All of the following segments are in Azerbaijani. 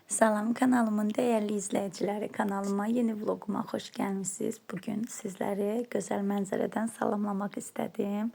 Salam kanalımın değerli izleyicileri, kanalıma yeni vloguma hoş gelmişsiniz. Bugün sizleri güzel mənzərədən salamlamak istedim.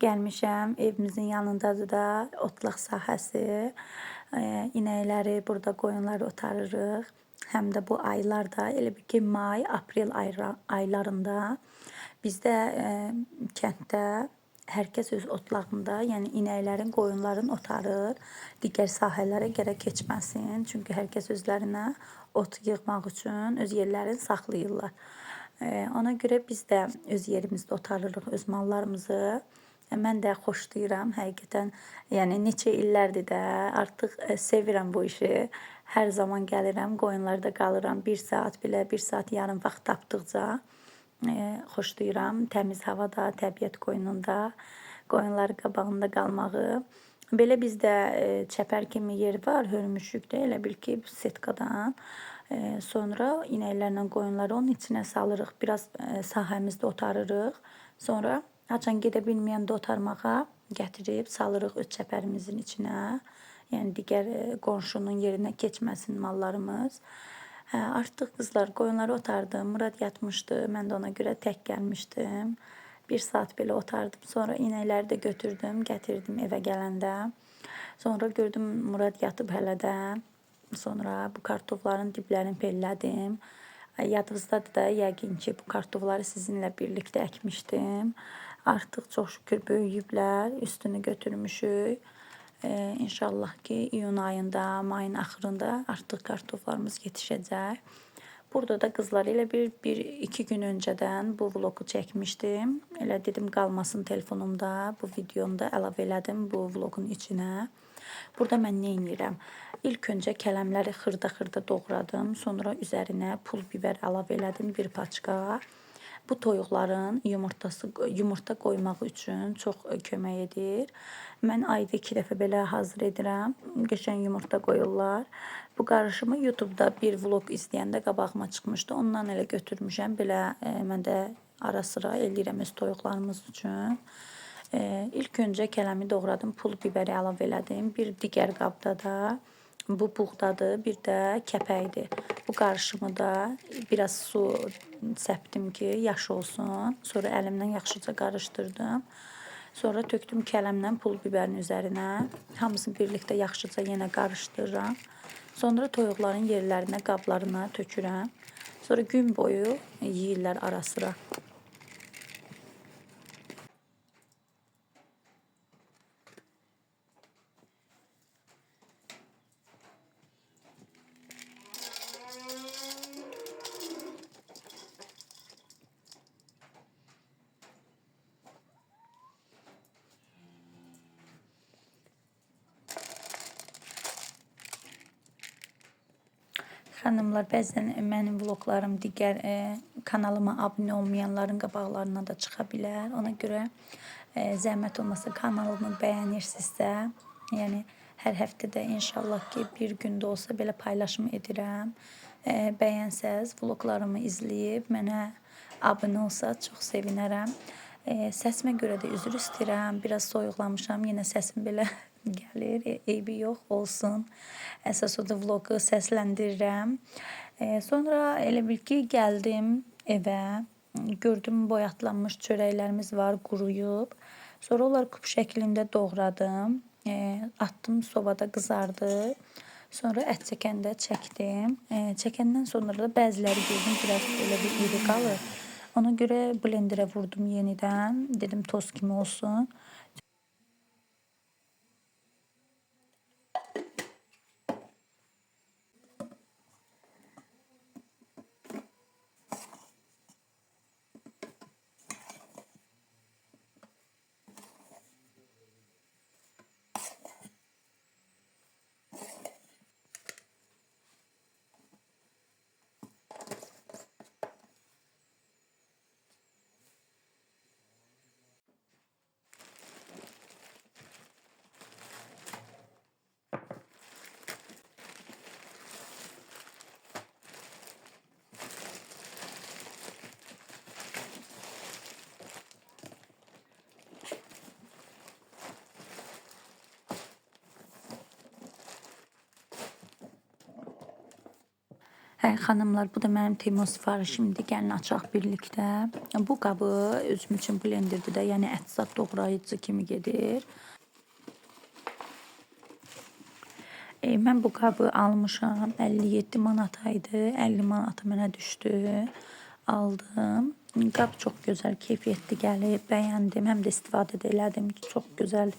Gelmişəm, evimizin yanındadır da otlaq sahəsi. İnəkləri, burada qoyunları otarırıq. Həm də bu aylarda, elə bir ki may, aprel aylarında bizdə kənddə hər kəs öz otlağında, yəni inəklərin, qoyunların otarır. Digər sahələrə gərək keçməsin. Çünki hər kəs özlərinə ot yığmaq üçün öz yerlərini saxlayırlar. Ona görə biz də öz yerimizdə otarırıq öz mallarımızı. Mən də xoşlayıram həqiqətən. Yəni neçə illərdir də artıq sevirəm bu işi. Hər zaman gəlirəm, qoyunlarda qalıram. 1 saat belə, 1 saat yarım vaxt tapdıqca xoşlayıram. Təmiz havada, təbiət qoynunda, qoyunların qabağında qalmağı. Belə bizdə çəpər kimi yer var, hörmüşlükdə, elə bil ki setkadan. Sonra inəklərlə qoyunları onun içinə salırıq. Biraz sahəmizdə otarırıq. Sonra haçan gedə bilməyəndə otarmağa gətirib salırıq öz çəpərimizin içinə. Yəni digər qonşunun yerinə keçməsin mallarımız. Artıq qızlar qoyunları otardım. Murad yatmışdı. Mən də ona görə tək gəlmişdim. 1 saat belə otardım. Sonra inəkləri də götürdüm, gətirdim evə gələndə. Sonra gördüm Murad yatıb hələ də. Sonra bu kartofların diblərini pellədim. Yadınızdadır da yəqin ki bu kartofları sizinlə birlikdə əkmişdim. Artıq çox şükür böyüyüblər. Üstünü götürmüşük. İnşallah ki iyun ayında, mayın axırında artıq kartoflarımız yetişəcək. Burada da qızlar ilə bir iki gün öncədən bu vlogu çəkmişdim. Elə dedim qalmasın telefonumda. Bu videomu da əlavə elədim bu vlogun içinə. Burada mən nə edirəm? İlk öncə kələmləri xırda-xırda doğradım. Sonra üzərinə pul biber əlavə elədim, bir paçka. Bu toyuqların yumurta qoymaq üçün çox kömək edir. Mən ayda 2 dəfə belə hazır edirəm. Qəşəng yumurta qoyurlar. Bu qarışımı YouTube'da bir vlog izləyəndə qabağıma çıxmışdı. Ondan elə götürmüşəm. Belə mən də ara sıra eləyirəm öz toyuqlarımız üçün. İlk öncə kələmi doğradım, pul biberi əlavə elədim. Bir digər qabda da bu buğdadır, bir də kəpəkdir. Bu qarışımı da biraz su səpdim ki, yaş olsun. Sonra əlimdən yaxşıca qarışdırdım. Sonra tökdüm kələmlə pul biberin üzərinə. Hamısını birlikdə yaxşıca yenə qarışdırıram. Sonra toyuqların yerlərinə, qablarına tökürəm. Sonra gün boyu yeyirlər ara sıra. Xanımlar, bəzən mənim vloglarım digər kanalıma abunə olmayanların qabaqlarına da çıxa bilər. Ona görə zəhmət olmasa kanalımı bəyənirsinizsə, yəni hər həftədə inşallah ki bir gün də olsa belə paylaşım edirəm. Bəyənsəz vloglarımı izləyib mənə abunə olsa çox sevinərəm. Səsimə görə də üzr istəyirəm. Biraz soyuqlamışam. Yenə səsim belə gəlir. Eybi yox, olsun. Əsas odur vlogu səsləndirirəm. Sonra elə bil ki gəldim evə. Gördüm boyatlanmış çörəklərimiz var, quruyub. Sonra onları küp şəklində doğradım. Atdım sobada qızardı. Sonra ət çəkəndə çəkdim. Çəkəndən sonra da bəziləri gördüm biraz belə bir iri qalır. Ona görə blenderə vurdum yenidən. Dedim toz kimi olsun. Xanımlar, bu da mənim Temu sifarişimdir. Gəlin açaq birlikdə. Bu qabı özüm üçün blenderdə də, yəni ət-zat doğrayıcı kimi gedir. Mən bu qabı almışam. 57 manata idi. 50 manata mənə düşdü. Aldım. Qab çox gözəl, keyfiyyətli gəlib. Bəyəndim. Həm də istifadə də elədim ki, çox gözəl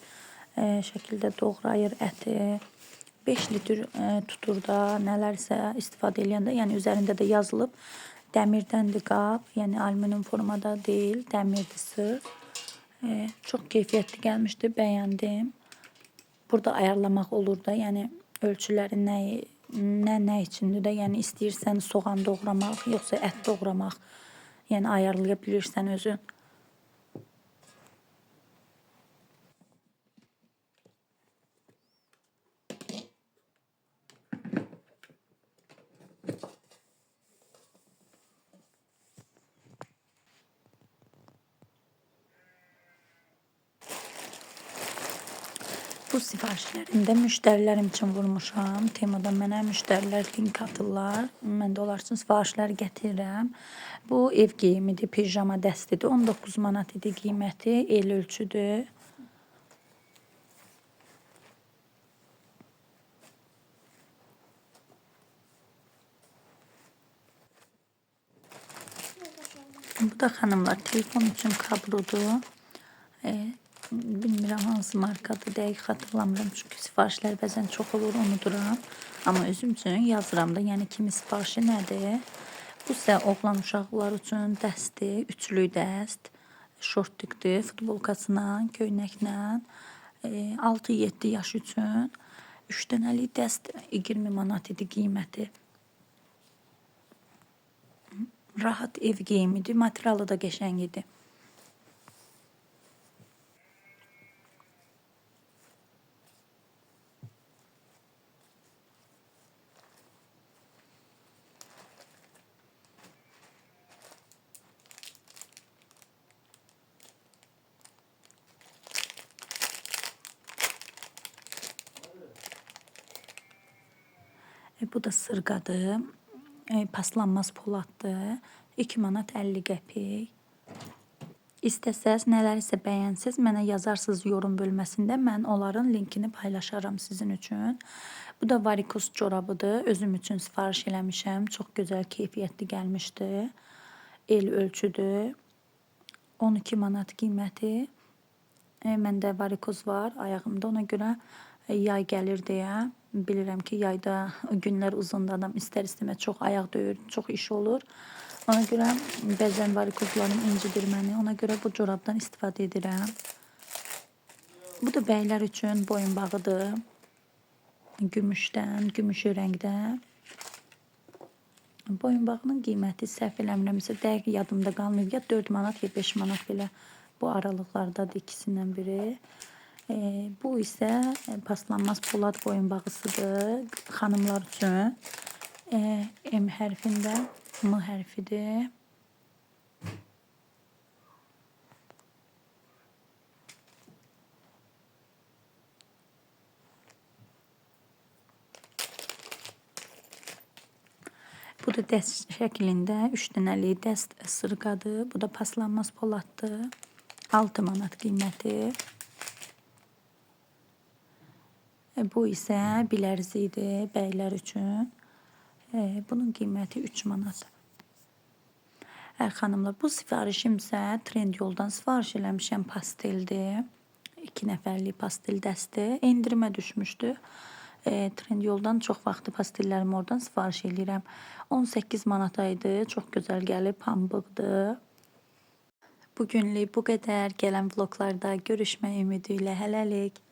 şəkildə doğrayır əti. 5 litr tutur da, nələrsə istifadə eləyəndə, yəni üzərində də yazılıb dəmirdəndir qab, yəni alüminium formada deyil, dəmirdir sırf. Çox keyfiyyətli gəlmişdi, bəyəndim. Burada ayarlamaq olur da, yəni ölçüləri nə üçündür də, yəni istəyirsən soğan doğramaq, yoxsa ət doğramaq, yəni ayarlaya bilirsən özün. Bu sifarişlərində müştərilərim üçün vurmuşam. Temudan mənə müştərilər link atırlar. Mən də onlar üçün sifarişlər gətirirəm. Bu ev geyimidir, pijama dəstidir. 19 manat idi qiyməti, el ölçüdür. Bu da xanımlar telefon üçün kablodur. Bilmirəm hansı markadır, dəqiq xatırlamıram. Çünki sifarişlər bəzən çox olur, unuduram. Amma özüm üçün yazıram da, yəni kimi sifarişi nədir. Bu isə oğlan uşaqlar üçün dəstdir, üçlü dəst. Şortlikdir, futbolkasına, köynəklə. 6-7 yaş üçün 3 dənəlik dəst 20 manat idi qiyməti. Rahat ev geyimidir, materialı da qəşəng idi. Bu da sırğadır. Paslanmaz poladdır. 2 manat 50 qəpik. İstəsəz, nələrsə bəyənsəz, mənə yazarsınız yorum bölməsində. Mən onların linkini paylaşaram sizin üçün. Bu da varikoz corabıdır. Özüm üçün sifariş eləmişəm. Çox gözəl, keyfiyyətli gəlmişdi. El ölçüdür. 12 manat qiyməti. Məndə varikoz var ayağımda. Ona görə yay gəlir deyə. Bilirəm ki, yayda günlər uzundur, adam istər-istəməz çox ayaq döyür, çox iş olur. Ona görə bəzən varikozlarım incidir məni. Ona görə bu corabdan istifadə edirəm. Bu da bəylər üçün boyunbağıdır. Gümüşdən, gümüşü rəngdə. Boyunbağının qiyməti səhv eləmirəmsə dəqiq yadımda qalmayıb. Ya 4 manat, ya 5 manat belə bu aralıqlardadır ikisindən biri. Bu isə paslanmaz polad boyunbağısıdır xanımlar üçün. M hərfində M hərfidir. Bu da dəst şəklində 3 dənəli dəst sırğadır. Bu da paslanmaz poladdır. 6 manat qiyməti. Bu isə bilərzidir bəylər üçün. Bunun qiyməti 3 manat. Xanımlar, bu sifarişim isə Trendyoldan sifariş eləmişəm, pasteldir. 2 nəfərlik pastel dəsti. Endirimə düşmüşdü. Trendyoldan çox vaxtı pastellərimi oradan sifariş eləyirəm. 18 manata idi. Çox gözəl gəlib, pambıqdır. Bugünlük bu qədər. Gələn vloglarda görüşmək ümidi ilə hələlik.